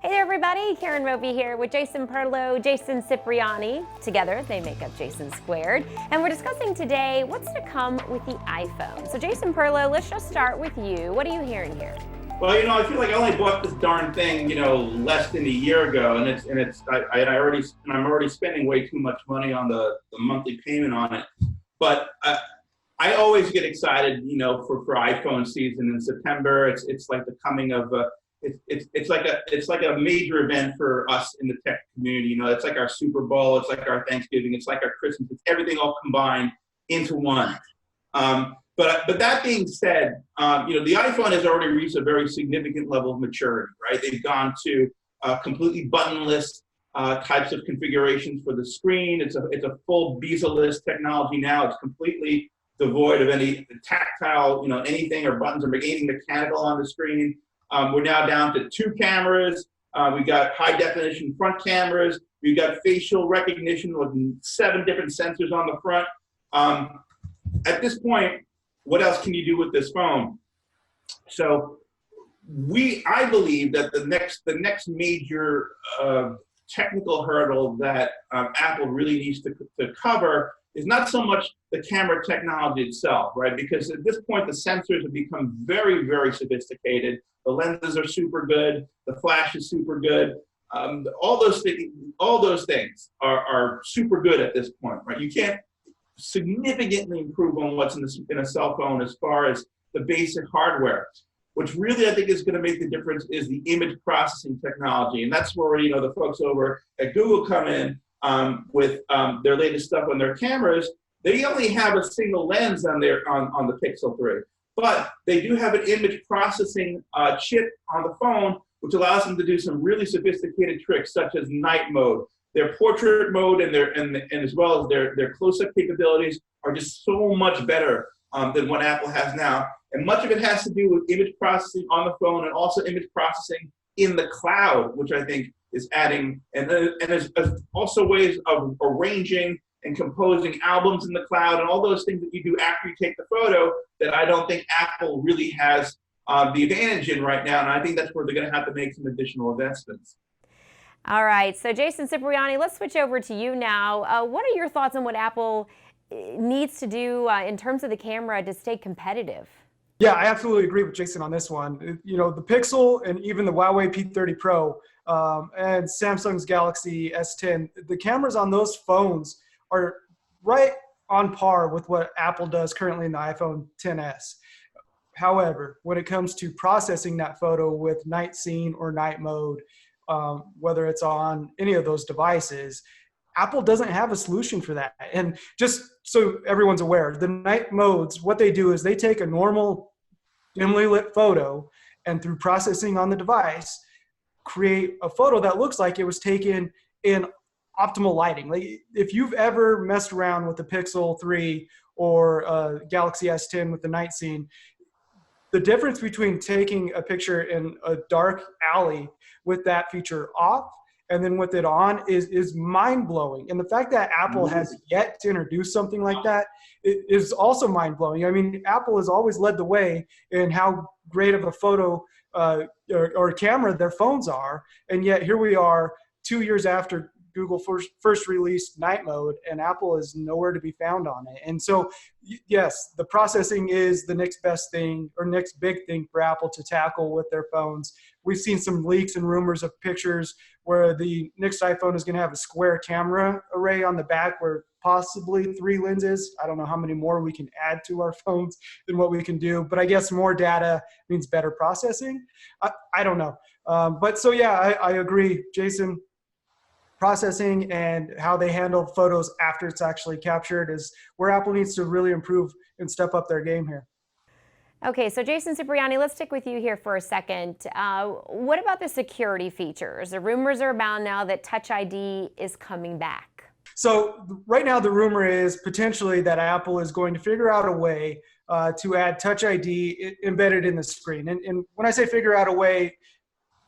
Hey there, everybody. Karen Roby here with Jason Perlow, Jason Cipriani. Together, they make up Jason Squared. And we're discussing today what's to come with the iPhone. So, Jason Perlow, let's just start with you. What are you hearing here? Well, I feel like I only bought this darn thing, less than a year ago, and I'm already spending way too much money on the monthly payment on it. But I always get excited, for iPhone season in September. It's like the coming of it's like a major event for us in the tech community. It's like our Super Bowl, it's like our Thanksgiving, it's like our Christmas. It's everything all combined into one. But that being said, the iPhone has already reached a very significant level of maturity, right? They've gone to completely buttonless types of configurations for the screen. It's a full bezel-less technology now. It's completely devoid of any tactile, anything or buttons or anything mechanical on the screen. We're now down to 2 cameras. We got high definition front cameras. We've got facial recognition with 7 different sensors on the front. At this point, what else can you do with this phone? So I believe that the next major technical hurdle that Apple really needs to cover is not so much the camera technology itself, right? Because at this point, the sensors have become very, very sophisticated. The lenses are super good. The flash is super good. All those things are super good at this point, right? You can't significantly improve on what's in a cell phone as far as the basic hardware. Which really I think is going to make the difference is the image processing technology, and that's where the folks over at Google come in with their latest stuff on their cameras. They only have a single lens on the Pixel 3, but they do have an image processing chip on the phone, which allows them to do some really sophisticated tricks, such as night mode. Their portrait mode and as well as their close-up capabilities are just so much better than what Apple has now. And much of it has to do with image processing on the phone and also image processing in the cloud, which I think is adding, and there's also ways of arranging and composing albums in the cloud and all those things that you do after you take the photo that I don't think Apple really has the advantage in right now. And I think that's where they're going to have to make some additional investments. All right, so Jason Cipriani, let's switch over to you now. What are your thoughts on what Apple needs to do in terms of the camera to stay competitive? Yeah, I absolutely agree with Jason on this one. The Pixel and even the Huawei P30 Pro and Samsung's Galaxy S10, the cameras on those phones are right on par with what Apple does currently in the iPhone XS. However, when it comes to processing that photo with night scene or night mode, whether it's on any of those devices, Apple doesn't have a solution for that. And just so everyone's aware, the night modes, what they do is they take a normal dimly lit photo and through processing on the device, create a photo that looks like it was taken in optimal lighting. Like if you've ever messed around with the Pixel 3 or Galaxy S10 with the night scene, the difference between taking a picture in a dark alley with that feature off and then with it on is mind-blowing. And the fact that Apple has yet to introduce something like that is also mind-blowing. I mean, Apple has always led the way in how great of a photo or camera their phones are, and yet here we are 2 years after Google first released night mode, and Apple is nowhere to be found on it. And so, yes, the processing is the next best thing or next big thing for Apple to tackle with their phones. We've seen some leaks and rumors of pictures where the next iPhone is going to have a square camera array on the back where possibly 3 lenses. I don't know how many more we can add to our phones than what we can do, but I guess more data means better processing. I don't know. But so, yeah, I agree, Jason. Processing and how they handle photos after it's actually captured is where Apple needs to really improve and step up their game here. Okay, so Jason Cipriani, let's stick with you here for a second. What about the security features? The rumors are about now that Touch ID is coming back. So right now the rumor is potentially that Apple is going to figure out a way to add Touch ID embedded in the screen. And when I say figure out a way,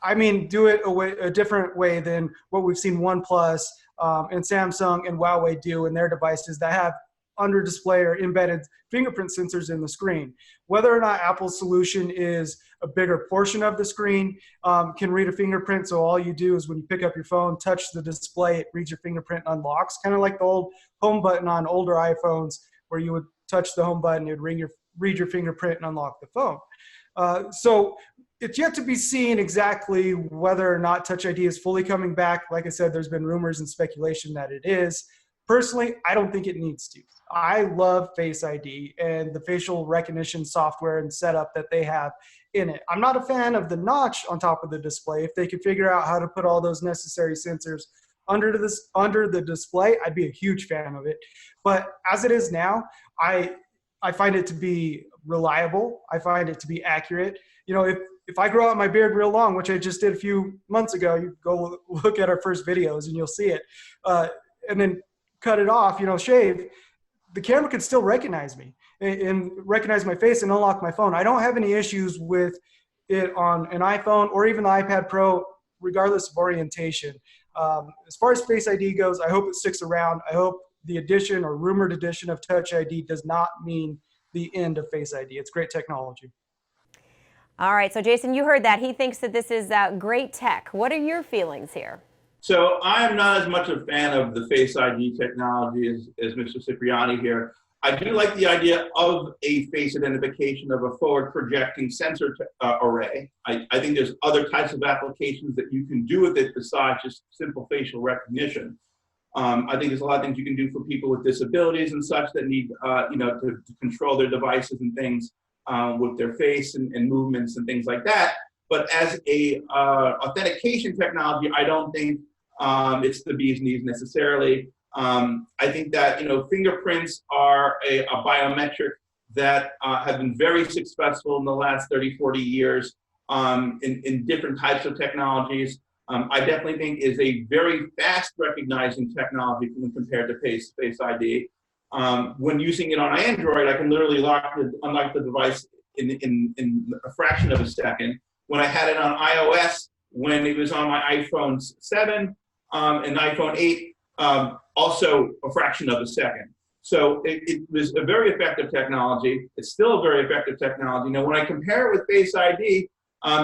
I mean, do it a different way than what we've seen OnePlus and Samsung and Huawei do in their devices that have under display or embedded fingerprint sensors in the screen. Whether or not Apple's solution is a bigger portion of the screen, can read a fingerprint. So all you do is when you pick up your phone, touch the display, it reads your fingerprint and unlocks, kind of like the old home button on older iPhones where you would touch the home button, it would read your fingerprint and unlock the phone. So it's yet to be seen exactly whether or not Touch ID is fully coming back. Like I said, there's been rumors and speculation that it is. Personally, I don't think it needs to. I love Face ID and the facial recognition software and setup that they have in it. I'm not a fan of the notch on top of the display. If they could figure out how to put all those necessary sensors under the display, I'd be a huge fan of it. But as it is now, I find it to be reliable. I find it to be accurate. You know, if I grow out my beard real long, which I just did a few months ago, you go look at our first videos and you'll see it, and then cut it off, you know, shave, the camera could still recognize me and recognize my face and unlock my phone. I don't have any issues with it on an iPhone or even the iPad Pro, regardless of orientation. As far as Face ID goes, I hope it sticks around. I hope the addition or rumored addition of Touch ID does not mean the end of Face ID. It's great technology. All right, so Jason, you heard that. He thinks that this is great tech. What are your feelings here? So I'm not as much a fan of the Face ID technology as Mr. Cipriani here. I do like the idea of a face identification of a forward projecting sensor array. I think there's other types of applications that you can do with it besides just simple facial recognition. I think there's a lot of things you can do for people with disabilities and such that need, to control their devices and things with their face and movements and things like that. But as a authentication technology, I don't think it's the bee's knees necessarily. I think that, fingerprints are a biometric that have been very successful in the last 30, 40 years in different types of technologies. I definitely think is a very fast recognizing technology when compared to Face ID. When using it on Android, I can literally unlock the device in a fraction of a second. When I had it on iOS, when it was on my iPhone 7 and iPhone 8, also a fraction of a second. So it was a very effective technology. It's still a very effective technology. Now, when I compare it with Face ID,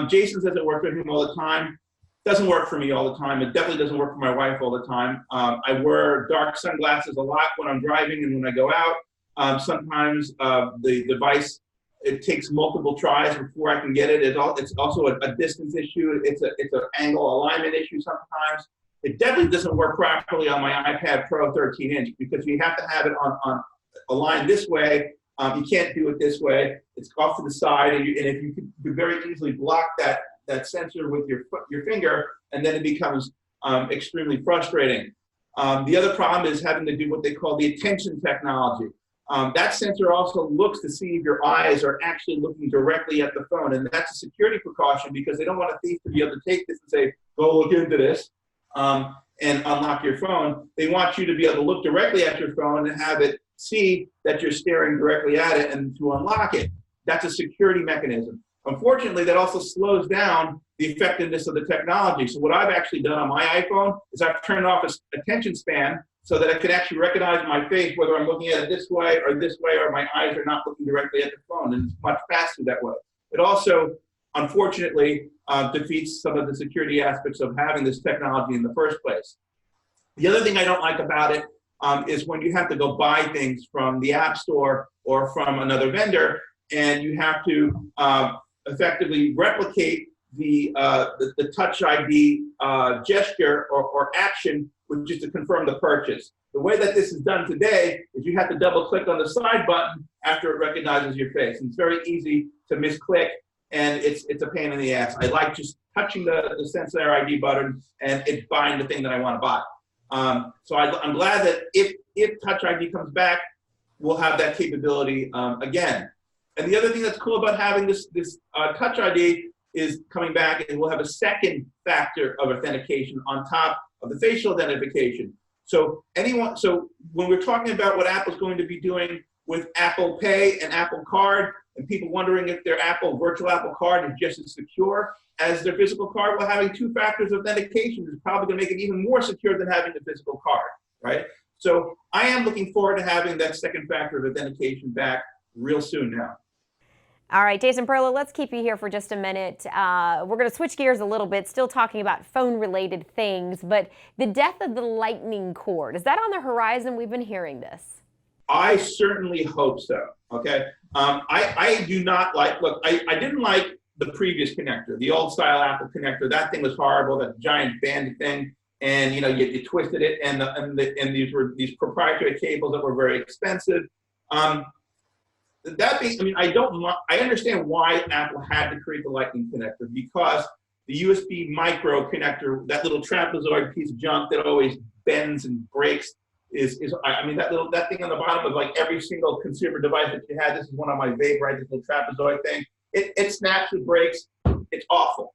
Jason says it works for him all the time. Doesn't work for me all the time. It definitely doesn't work for my wife all the time. I wear dark sunglasses a lot when I'm driving and when I go out. Sometimes the device, it takes multiple tries before I can get it. It's also a distance issue. It's an angle alignment issue sometimes. It definitely doesn't work properly on my iPad Pro 13-inch because you have to have it on aligned this way. You can't do it this way. It's off to the side, and if you could very easily block that sensor with your finger, and then it becomes extremely frustrating. The other problem is having to do what they call the attention technology. That sensor also looks to see if your eyes are actually looking directly at the phone, and that's a security precaution because they don't want a thief to be able to take this and say, go look into this, and unlock your phone. They want you to be able to look directly at your phone and have it see that you're staring directly at it and to unlock it. That's a security mechanism. Unfortunately, that also slows down the effectiveness of the technology. So what I've actually done on my iPhone is I've turned off its attention span so that I can actually recognize my face, whether I'm looking at it this way, or my eyes are not looking directly at the phone, and it's much faster that way. It also, unfortunately, defeats some of the security aspects of having this technology in the first place. The other thing I don't like about it is when you have to go buy things from the App Store or from another vendor, and you have to effectively replicate the Touch ID gesture or action, which is to confirm the purchase. The way that this is done today is you have to double click on the side button after it recognizes your face. And it's very easy to misclick, and it's a pain in the ass. I like just touching the Sensor ID button and it's buying the thing that I want to buy. So I'm glad that if Touch ID comes back, we'll have that capability again. And the other thing that's cool about having this Touch ID is coming back, and we'll have a second factor of authentication on top of the facial identification. So when we're talking about what Apple's going to be doing with Apple Pay and Apple Card, and people wondering if their virtual Apple Card is just as secure as their physical card, well, having two factors of authentication is probably going to make it even more secure than having the physical card, right? So I am looking forward to having that second factor of authentication back real soon now. All right, Jason Perlow, let's keep you here for just a minute. We're going to switch gears a little bit, still talking about phone-related things, but the death of the lightning cord, is that on the horizon? We've been hearing this. I certainly hope so, okay? I do not like, look, I didn't like the previous connector, the old style Apple connector. That thing was horrible, that giant banded thing. And you twisted it, and these were these proprietary cables that were very expensive. That being, I mean, I understand why Apple had to create the Lightning connector, because the USB micro connector, that little trapezoid piece of junk that always bends and breaks, I mean, that thing on the bottom of like every single consumer device that you had. This is one on my vape, right? This little trapezoid thing. It snaps, it breaks. It's awful.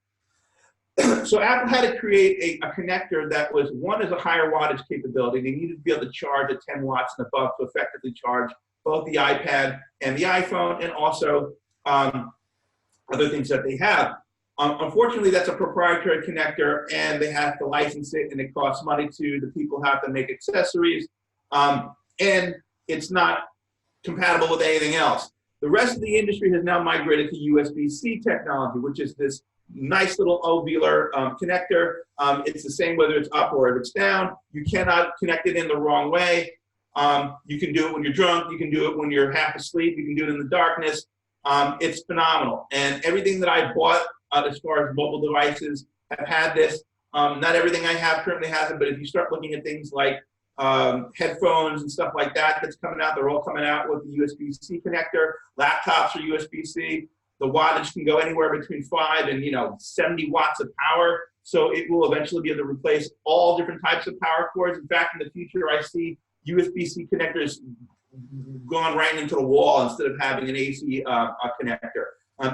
So Apple had to create a connector that was, one, is a higher wattage capability. They needed to be able to charge at 10 watts and above to effectively charge both the iPad and the iPhone, and also other things that they have. Unfortunately, that's a proprietary connector, and they have to license it, and it costs money to the people who have to make accessories, and it's not compatible with anything else. The rest of the industry has now migrated to USB-C technology, which is this nice little ovular connector. It's the same whether it's up or if it's down. You cannot connect it in the wrong way. You can do it when you're drunk. You can do it when you're half asleep. You can do it in the darkness. It's phenomenal. And everything that I bought as far as mobile devices have had this. Not everything I have currently has it, but if you start looking at things like headphones and stuff like that that's coming out, they're all coming out with the USB-C connector. Laptops are USB-C. The wattage can go anywhere between 5 and 70 watts of power. So it will eventually be able to replace all different types of power cords. In fact, in the future, I see USB-C connectors going right into the wall instead of having an AC connector.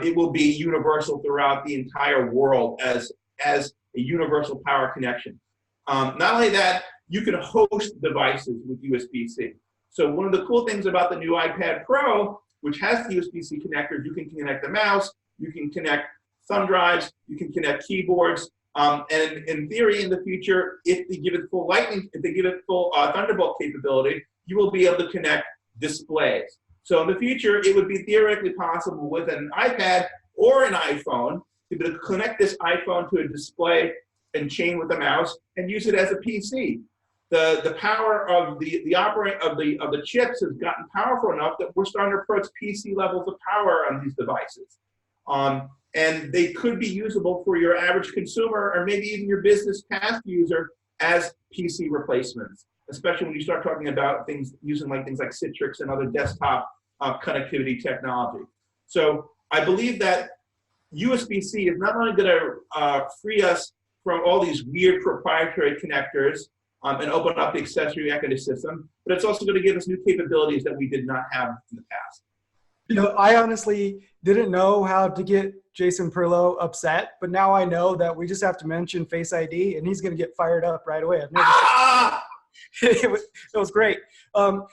It will be universal throughout the entire world as a universal power connection. Not only that, you can host devices with USB-C. So one of the cool things about the new iPad Pro, which has the USB-C connectors, you can connect the mouse, you can connect thumb drives, you can connect keyboards, and in theory, in the future, if they give it full Thunderbolt capability, you will be able to connect displays. So in the future, it would be theoretically possible with an iPad or an iPhone to be able to connect this iPhone to a display and chain with the mouse and use it as a PC. The power of the chips has gotten powerful enough that we're starting to approach PC levels of power on these devices. And they could be usable for your average consumer or maybe even your business task user as PC replacements, especially when you start talking about things using things like Citrix and other desktop connectivity technology. So I believe that USB-C is not only going to free us from all these weird proprietary connectors and open up the accessory ecosystem, but it's also going to give us new capabilities that we did not have in the past. I honestly didn't know how to get Jason Perlow upset, but now I know that we just have to mention Face ID and he's going to get fired up right away. I've never it was great.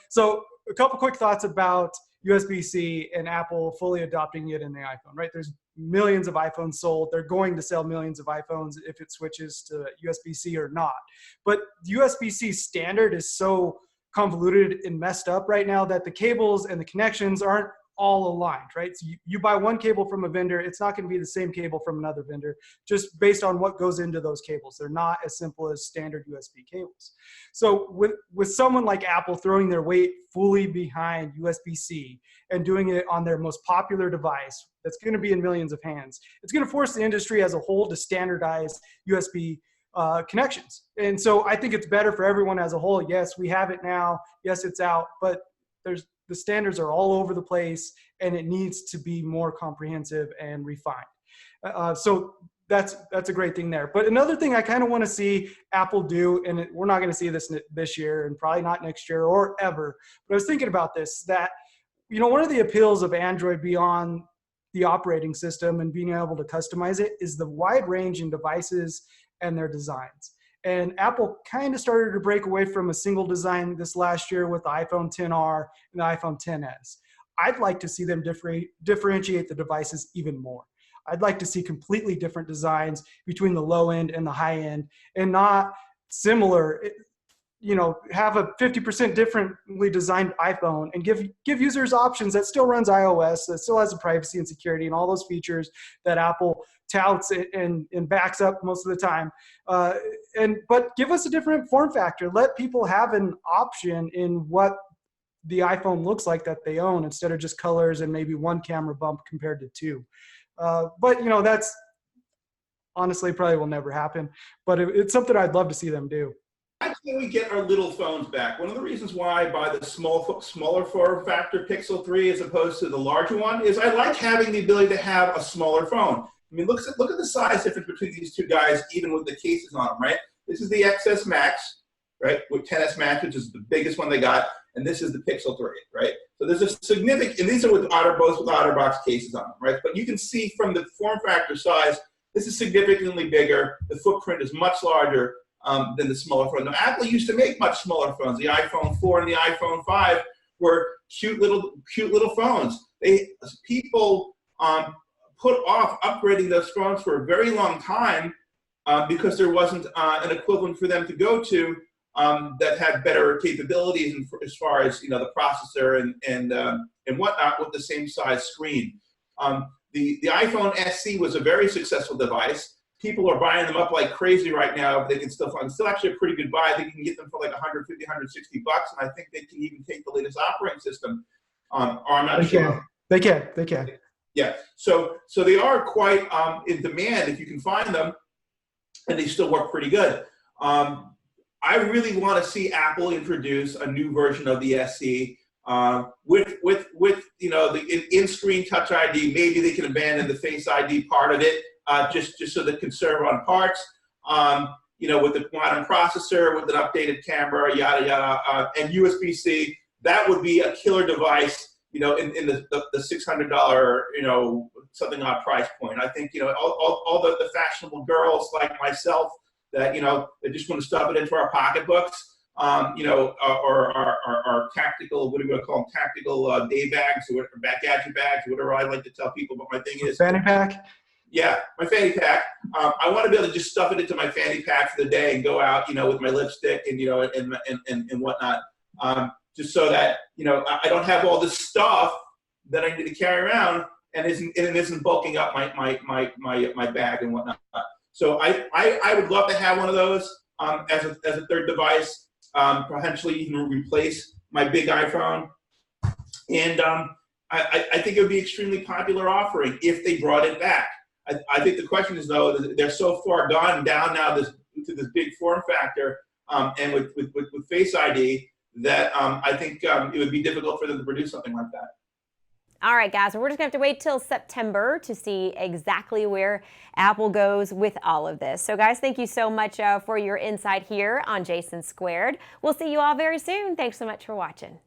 So a couple quick thoughts about USB-C and Apple fully adopting it in the iPhone, right? There's millions of iPhones sold. They're going to sell millions of iPhones if it switches to USB-C or not. But the USB-C standard is so convoluted and messed up right now that the cables and the connections aren't all aligned, right? So you buy one cable from a vendor, it's not going to be the same cable from another vendor, just based on what goes into those cables. They're not as simple as standard USB cables. So with someone like Apple throwing their weight fully behind USB-C and doing it on their most popular device, that's going to be in millions of hands, it's going to force the industry as a whole to standardize USB connections. And so I think it's better for everyone as a whole. Yes, we have it now. Yes, it's out, but the standards are all over the place and it needs to be more comprehensive and refined. So that's a great thing there. But another thing I kind of want to see Apple do, and we're not going to see this year and probably not next year or ever, but I was thinking about this, that, one of the appeals of Android beyond the operating system and being able to customize it is the wide range in devices and their designs. And Apple kind of started to break away from a single design this last year with the iPhone XR and the iPhone XS. I'd like to see them differentiate the devices even more. I'd like to see completely different designs between the low end and the high end, and not similar. have a 50% differently designed iPhone and give users options that still runs iOS, that still has the privacy and security and all those features that Apple touts and backs up most of the time. But give us a different form factor. Let people have an option in what the iPhone looks like that they own, instead of just colors and maybe one camera bump compared to two. But that's honestly probably will never happen. But it's something I'd love to see them do. Actually, we get our little phones back. One of the reasons why I buy the smaller form factor Pixel 3 as opposed to the larger one is I like having the ability to have a smaller phone. I mean, look at the size difference between these two guys, even with the cases on them, right? This is the XS Max, right, with 10s Max, which is the biggest one they got, and this is the Pixel 3, right? So there's a significant, and these are both with OtterBox cases on them, right? But you can see from the form factor size, this is significantly bigger. The footprint is much larger than the smaller phone. Now, Apple used to make much smaller phones. The iPhone 4 and the iPhone 5 were cute little phones. People put off upgrading those phones for a very long time because there wasn't an equivalent for them to go to that had better capabilities as far as the processor and whatnot with the same size screen. The iPhone SE was a very successful device. People are buying them up like crazy right now. They can still find, still actually a pretty good buy. I think you can get them for like 150, 160 bucks, and I think they can even take the latest operating system. Or I'm not sure. They can. Yeah. So they are quite in demand if you can find them, and they still work pretty good. I really want to see Apple introduce a new version of the SE with the in-screen Touch ID. Maybe they can abandon the Face ID part of it. Just so they can serve on parts, with the quantum processor, with an updated camera, yada yada, and USB-C. That would be a killer device, in the $600, something odd price point. I think all the fashionable girls like myself that they just want to stuff it into our pocketbooks, or our tactical, what do we call them, tactical day bags or gadget bags, or whatever I like to tell people. But my thing is fanny pack. Yeah, my fanny pack. I want to be able to just stuff it into my fanny pack for the day and go out, with my lipstick and and whatnot, just so that I don't have all this stuff that I need to carry around and it isn't bulking up my bag and whatnot. So I would love to have one of those as a third device, potentially even replace my big iPhone, and I think it would be an extremely popular offering if they brought it back. I think the question is, though, they're so far gone down now to this big form factor and with Face ID that I think it would be difficult for them to produce something like that. All right, guys, we're just going to have to wait till September to see exactly where Apple goes with all of this. So, guys, thank you so much for your insight here on Jason Squared. We'll see you all very soon. Thanks so much for watching.